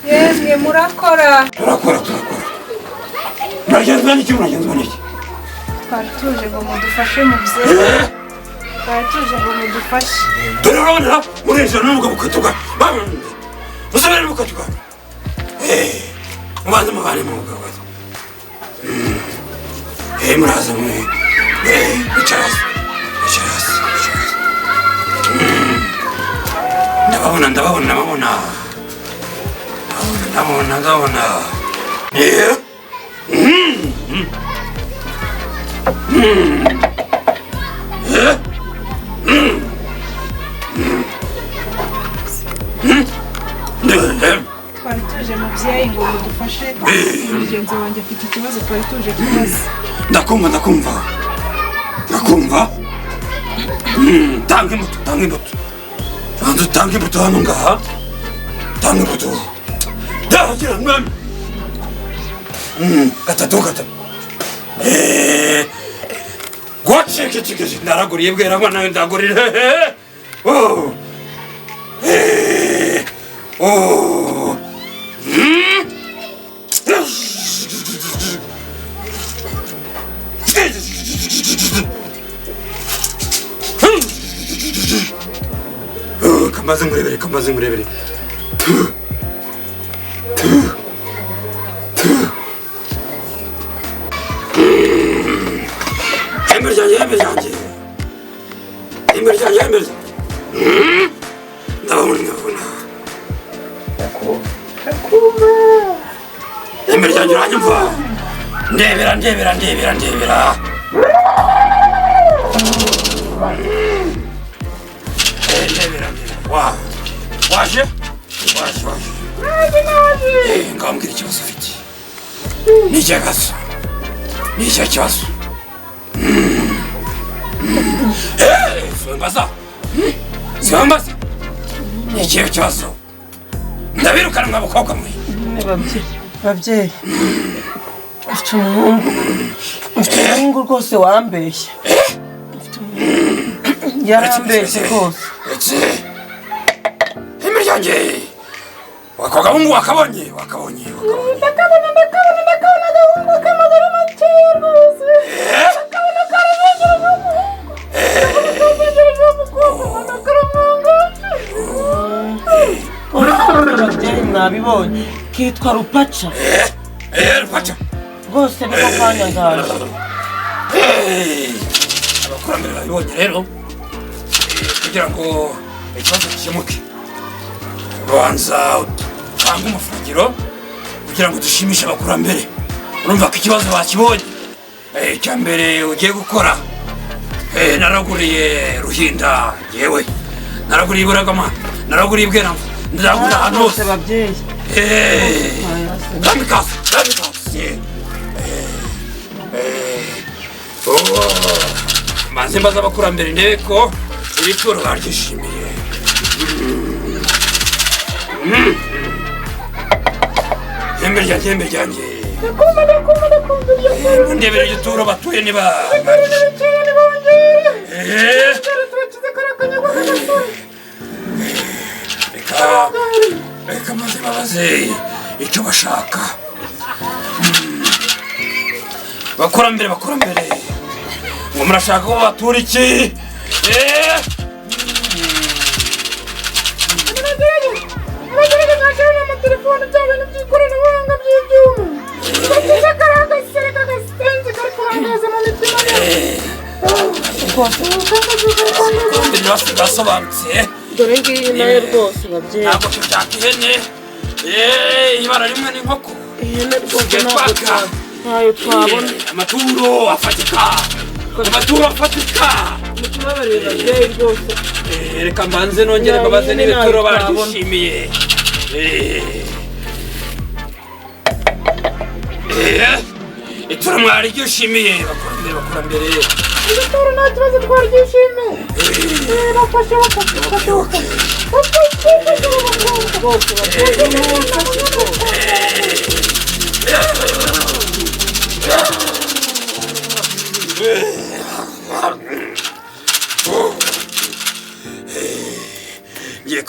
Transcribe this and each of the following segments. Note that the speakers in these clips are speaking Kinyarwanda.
Yemwe murakora. Turakora. Muragenzwa n'iki? Twari tuje ngo mudufashe muvyeyi. Twari tuje ngo mudufashe. Turarona murejo n'umugabo ukatuka. Musabere mukatuka. Mubanze mubane mu mugabo. Muraza mwe. Icaras. Ndababona. Ndabona. Twari tuje muvyeyi ngo mudufashe. Mugenzi wanjye afite ikibazo twari tuje kubaza. Ndakumva. Tanga imbuto. Banza utange imbuto hano ngaha. Tanga imbuto. Ndagira mwami. Gatatu. Gwaceke naraguriye bwera mwana ndagurira. Kamaze ngurebere. Emberjanje. Ndabona. Emberjanje uranyumva? Ndebera. Waje. Ngambwira ikibazo ufite. Ni icyo kibazo. Swambaza. Ni icyo kibazo. Ndabirukana mw'abakobwa mwe. Babyeyi. Ufite umuhungu rwose wambeshye. Yarambeshye rwose. Emberjanje. Wakabungu wakabonye. Ndakabona agahungu k'amagara makeya rwose. Ndakabona karabengereza Babyeyi mwabibonye kitwa Rupaca. Rupaca. Rwose niko kanya ngaje. Abakurambere babibonye rero kugira ngo ikibazo gikemuke. Banza utanga umufungiro kugira ngo dushimishe abakurambere. Urumva ko ikibazo bakibonye. Icya mbere ugiye gukora. Naraguriye Ruhinda yewe. Naraguriye Buragama. Naraguriye Bweramvu. Ndagura ahantu hose. Babyeyi. Kamikaze. Manze mbaza abakurambere ndebe ko iri turo baryishimiye. Emberjanje. Ndebera iryo turo batuye niba. Reka maze babaze icyo bashaka. Bakurambere. Ngo murashaka ko batura iki? Telefone cyangwa ibintu by'ikoranabuhanga by'ibyuma. Bakiza karagasere kagasenze kari kurangaza mu mitima yabo. Birasobanutse. Dore ngiyi nayo rwose babyeyi. Ntabwo dushaka ihene. Ibara rimwe n'inkoko. Ihene rwose ntayo twabona. Amaturo afatika. Mutubabarire babyeyi rwose. Reka mbanze nongere mbabaze n'ibituro baryishimiye. Ituro mwari ryishimiye bakurambere. Igitoro nta kibazo twaryishime.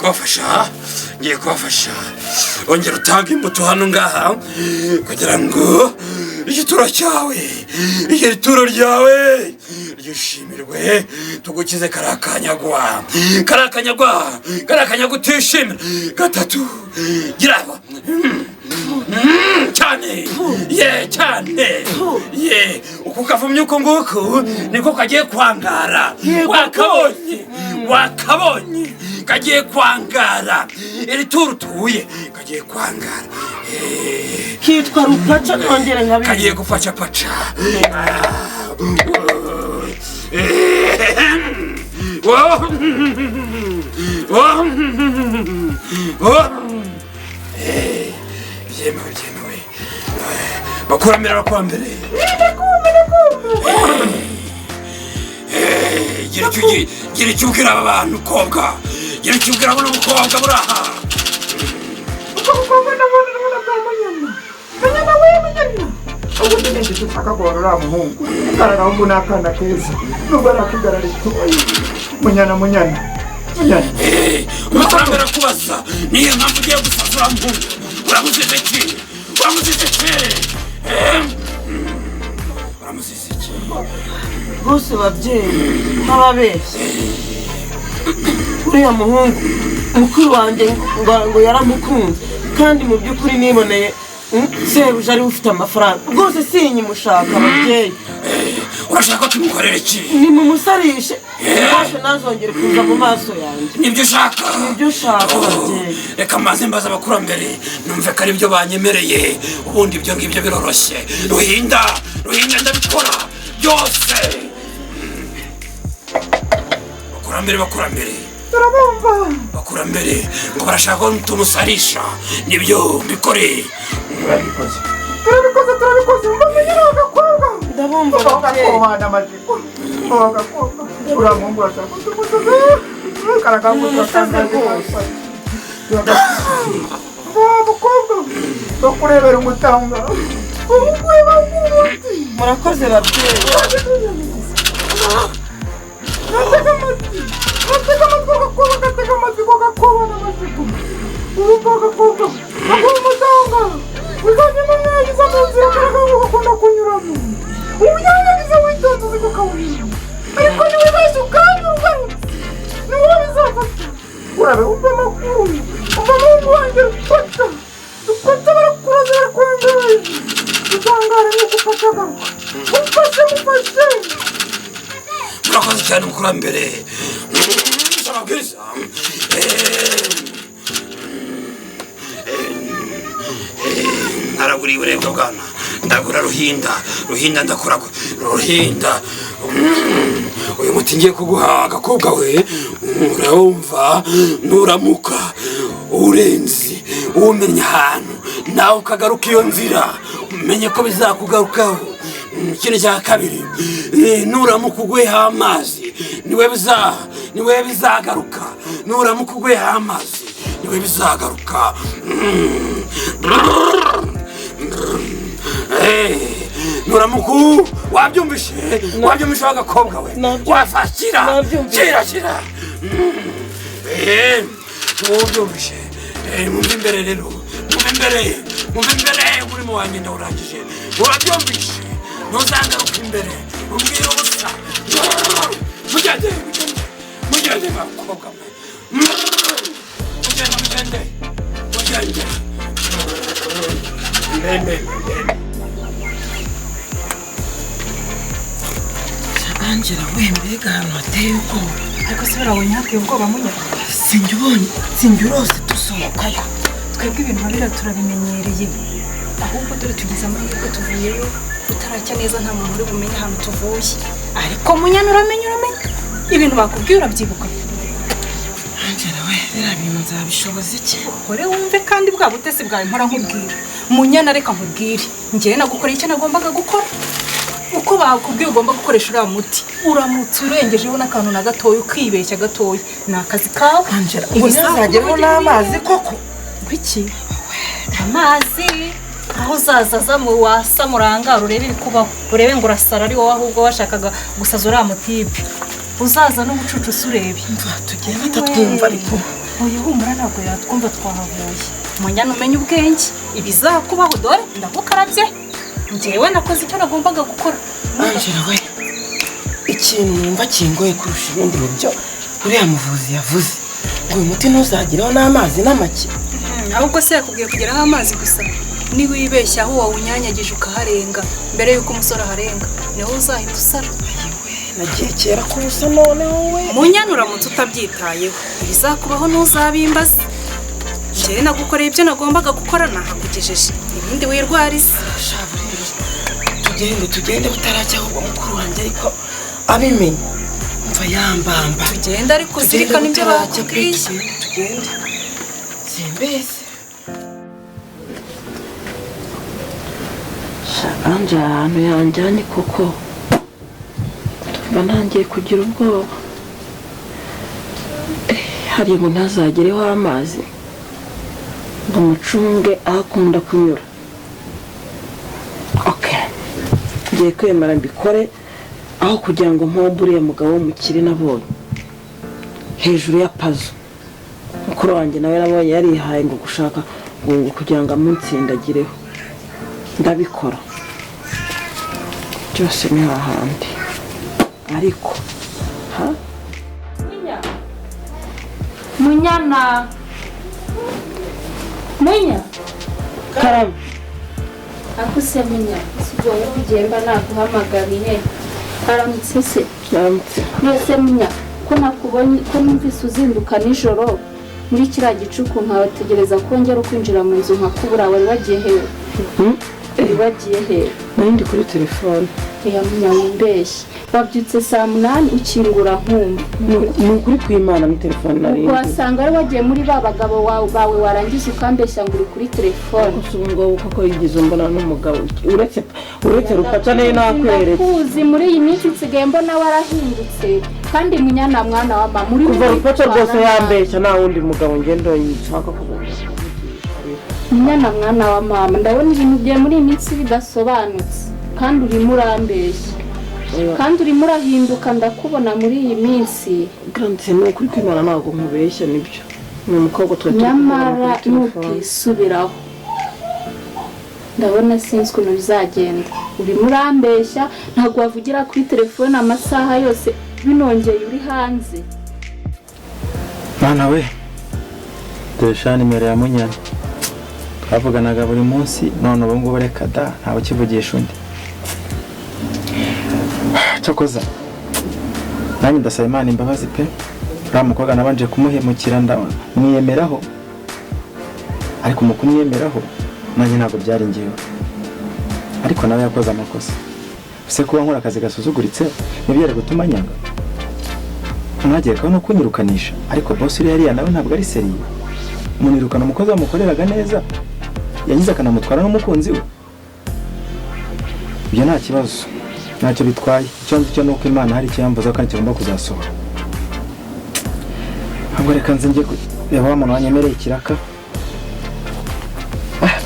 Bafashe ngiye kubafasha ongera utange imbuto hano ngaha kugira ngo igituro cyawe igituro ryawe ryishimirwe tugukize karakanyagwa utishimira gatatu girabo cyane uko kavumye uko nguko niko kagiye kwangara wakabonye kagiye kwangara iri turu tuye kagiye kwangara kitwa rupaca nongere nkabi kagiye gufaca paca byemewe bakurambere gira icyo ubwira aba bantu kobwa gira icyo ubwira abo n'umukobwa buraha umukobwa ndabona bwa munyana ubundi ni igiti ushaka guhora uriya muhungu karagahungu ni akana keza nubwo ari akigara ritoya munyana umukurambere akubaza niyo mpamvu ugiye gusazura muhungu uramuzize iki bose babyeyi nk'ababeshya uriya muhungu mukuru wanjye ngo yaramukunze kandi mu by'ukuri niboneye sebuja ari ufite amafaranga rwose sinyimushaka ababyeyi urashaka ko tumukorera iki nimumusarishe rwose ntazongere kuza mu maso yanjye nibyo ushaka ababyeyi reka maze mbaza abakurambere numve ko ari byo banyemereye ubundi ibyo ngibyo biroroshye ruhinda ndabikora byose bakurambere turabumva bakurambere ngo barashaka ko tumusarisha nibyo mbikoreye turabikoze mbamenyera agakobwa ndabumva bagakobana amajipo bagakobwa uriya muhungu urashaka kutumusaza karagahungu turatangaje rwose mukobwa bakurebera umutanga ubukwe bakubuti murakoze babyeyi gatega amatwi ugakobana amajipo urumva agakobwa bakuha umutanga uzagenda umwangiza mu nzira karagahungu gakunda kunyuramo uyanyagiza witonze uzi ko kawunyura ariko niwibeshye ukanyura ugarutse niwe bizafata urabe umva amakuru umva muhungu wanjye rupata barakuroza barakurangaraye uzangara nuko ufata agaruka mufashe murakoze cyane umukurambere amabwiriza naraguriye uburebwa bwana ndagura ruhinda ndakora ruhinda uyu muti ngiye kuguha agakobwa we urumva nuramuka urenze umenya ahantu nawe ukagaruka iyo nzira umenye ko bizakugarukaho ikindi cya kabiri nuramuka ugweho amazi niwe bizagaruka nuramuka ugweho amazi niwe bizagaruka nuramuka wabyumvishe w'agakobwa we wafashira kira ubyumvishe mwumve imbere rero mwumve imbere umurimo wanjye ndawurangije urabyumvishe ntuzagaruka imbere umbwire ubusa mugende bakobwa mwe mugende Angela we mbega ahantu hateye ubwoba ariko se barabonye hateye ubwoba munyana sinjye urose dusohokayo twebwe ibintu babira turabimenyereye ahubwo dore tugize amahirwe tuvuyeyo utaracya neza nta muntu uri bumenye ahantu tuvuye ariko munyana uramenye ibintu bakubwiye urabyibuka Angela we biriya bintu nzabishoboza iki uhore wumve kandi bwa butesi bwawe mpora nkubwira munyana reka nkubwire njyewe nagukoreye icyo nagombaga gukora uko bakubwiye ugomba gukoresha uriya muti uramutse urengejeho n'akantu na gatoya ukibeshya gatoya ni akazi kawe. Angela ngo ntazageraho n'amazi koko iki amazi aho uzaza mu wasa murangara urebe ibikubaho urebe ngo urasara ari wowe ahubwo washakaga gusaza uriya mutipe uzaza n'ubucucu urebe tugenda tutatwumva ariko oya humura ntabwo yatwumva twahavuye munyana umenye ubwenge ibizakubaho dore ndagukarabye njyewe nakoze icyo nagombaga gukora. Angela we ikintu numva kingoye kurusha ibindi mu byo uriya muvuzi yavuze ngo uyu muti ntuzageraho n'amazi n'amake. Ahubwo se yakubwiye kugeraho amazi gusa niba wibeshya aho wawunyanyagije ukaharenga mbere y'uko umusore aharenga niho uzahita usara. Nagiye kera ko usa none wowe munyana uramutse utabyitayeho ibizakubaho ntuzabimbaze. njyewe nagukoreye ibyo nagombaga gukora nahakugejeje ibindi wirwarize. tugende butarajya ahubwo mukuru wanjye ariko abimenye mva yambamba. tugende ariko uzirikana ibyo bakubwiye. tugende simbese anje ahantu yanjyanye koko mba ntangiye kugira ubwoba. hariya ngo ntazagereho amazi ngo mucunge aho akunda kunyura. ngiye kwemera mbikore aho kugira ngo mpombe uriya mugabo w'umukire nabonye hejuru ya pazo. mukuru wanjye nawe nabonye yarihaye ngo gushaka ngo kugira ngo amuntsindagireho ndabikora byose ni hahandi ariko Munyana Munya karame akuse munya sibyo ugenda naguhamagariye aramutse se naramutse mwese munya ko nakubonye ko numvise uzinduka nijoro muri kiriya gicuku nkabategereza kongera kwinjira mu nzu nkakubura wari wagiye hehe wagiye hehe nari kuri telefone ya munya wimbeshye babyutse saa 8 ukingura nkumva ni ukuri kw'Imana muri telefone nari wasanga ari wagiye muri ba bagabo bawe warangiza ukambeshya ngo uri kuri telefone usubungo kuko yigize mbona n'umugabo uretse rupaca nayo nakweretse kuzi muri iyi minsi nsigaye mbona warahindutse kandi munyana mwana wa mama muri kuva rupaca rwose yambeshya nta wundi mugabo ngendo nshaka kuvuga. munyana mwana wa mama ndabona ibintu bye muri iyi minsi bidasobanutse kandi urimo urambeshya kandi urimo urahinduka ndakubona muri iyi minsi. Grandse ni ukuri kw'Imana ntabwo nkubeshya nibyo ni umukobwa twari nyamara ntukisubiraho ndabona sinzi ukuntu bizagenda urimo urambeshya ntabwo wavugira kuri telefone amasaha yose binongeye uri hanze. Mwana we dore nimero ya Munyana twavuganaga buri munsi none ubu ngubu reka da ntawe kivugisha undi. Cyakoza nanjye ndasaba Imana imbabazi pe uriya mukobwa nabanje kumuhemukira ndamwiyemeraho ariko mu kumwiyemeraho nanjye ntabwo byari ngewe ariko nawe yakoze amakosa. ese kuba nkora akazi gasuzuguritse ntibyere gutuma nyanga mwageraho no kunyirukanisha ariko boss uri yariya nawe ntabwo ari seriye munirukana umukozi wamukoreraga neza yagize akanamutwara n'umukunzi we. ibyo nta kibazo ntacyo bitwaye icyo nzi cyo nuko Imana hari icyambuza kandi kigomba kuzasohora. ntabwo reka nze njye reba wa muntu wanyemereye ikiraka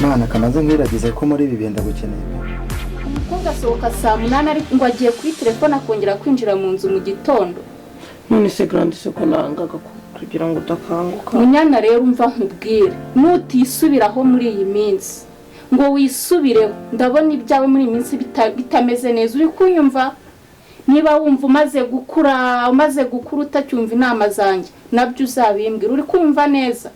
Mana kamaze nkiragize ko muri ibi benda gukeneye. umukobwa asohoka saa 8 ariko ngo agiye kuri telefone akongera kwinjira mu nzu mu gitondo. none se Grande se ko nangaga kugira ngo utakanguka. Munyana rero umva nkubwire nutisubiraho muri iyi minsi ngo wisubireho ndabona ibyawe muri iyi minsi bitameze neza uri kunyumva. niba wumva umaze gukura utacyumva inama zanjye nabyo uzabimbwira uri kumva neza.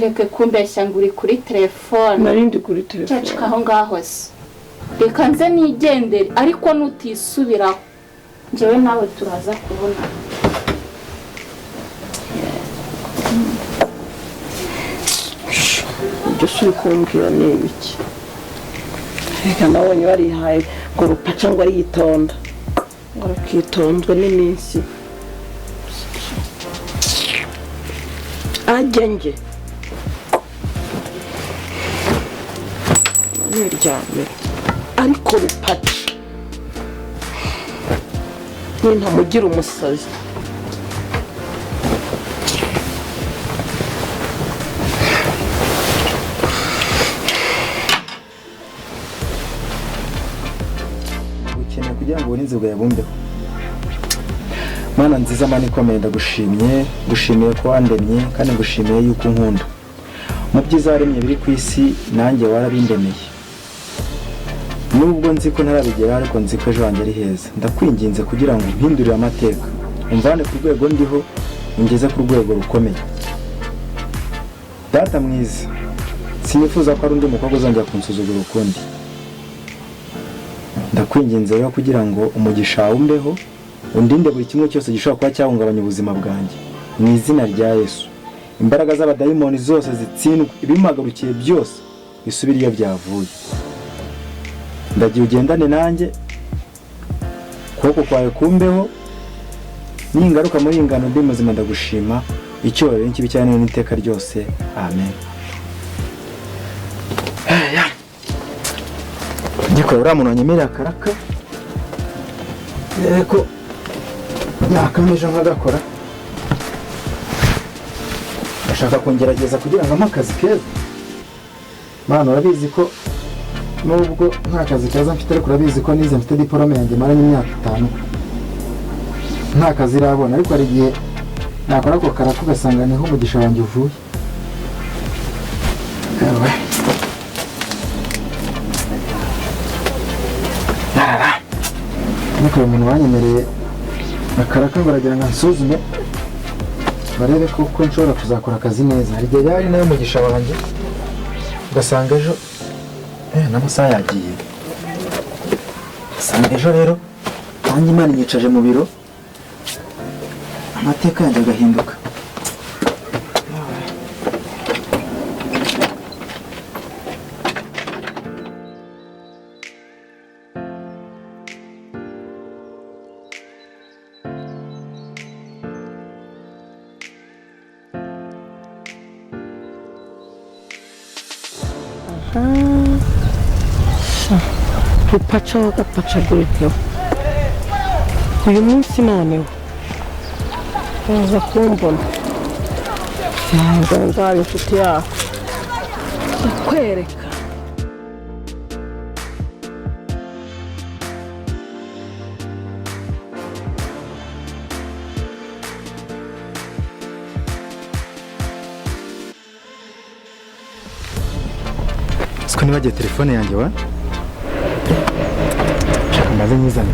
Reka kumbeshya ngo uri kuri telefone. Narindi kuri telefone. Cacika aho ngaho se. Reka nze nigendere ariko nutisubiraho njyewe nawe turaza kubona. ibyo uri kumbwira ni ibiki? Reka nabonye warihaye ngo rupaca ngo ariyitonda ngo rukitonzwe n'iminsi ajye niryame ariko rupaca nintamugira umusazi. ukeneye kugira ngo ubone inzira yabumbeho. Mana nziza, Mana ikomeye, gushimiye ko wandemye kandi ngushimiye yuko unkunda. Mu byiza waremye biri ku isi nanjye warabindemeye. Nubwo nzi ko ntarabigeraho ariko nzi ko ejo wanjye ari heza. Ndakwinginze kugira ngo umpindurire amateka, umvane ku rwego ndiho ungeze ku rwego rukomeye. Data mwiza, sinifuza ko ari undi mukobwa uzongera kunsuzugura ukundi. Ndakwinginze rero kugira ngo umugisha wumbeho, undinde buri kimwe cyose gishobora kuba cyahungabanya ubuzima bwanjye. Mu izina rya Yesu, imbaraga z'abadayimoni zose zitsindwe, ibimpagarukiye byose bisubire iyo byavuye. Ndagiye ugendane nanjye, ukuboko kwawe kumbeho, ningaruka muri iyi ngano ndi muzima ndagushima, icyubahiro n'ikibi cyane n'iteka ryose. Amen. Gikora uriya muntu wanyemerera akaraka, ko nakameje nkagakora. Ndashaka kungerageza kugira ngo ampe akazi keza. Mana urabizi ko nubwo nta kazi keza mfite ariko urabizi ko nize mfite diplome yanjye maranye imyaka 5 nta kazi irabona, ariko hari igihe nakora ako karaka ugasanga niho umugisha wanjye uvuye. Ewe niko umuntu wanyemereye akaraka ngo aragira ngo ansuzume barebe ko nshobora kuzakora akazi neza. Hari igihe yari nayo umugisha wanjye ugasanga ejo n'amasaha yagiye. Ugasanga ejo rero nanjye Imana inyicaje mu biro, amateka yanjye agahinduka. Rupaca wagapacagurikeho uyu munsi noneho uza kumbona nzaba inshuti yawe ndakwereka. Siko nibagiye telefone yanjye wa? Shaka maze nyizane.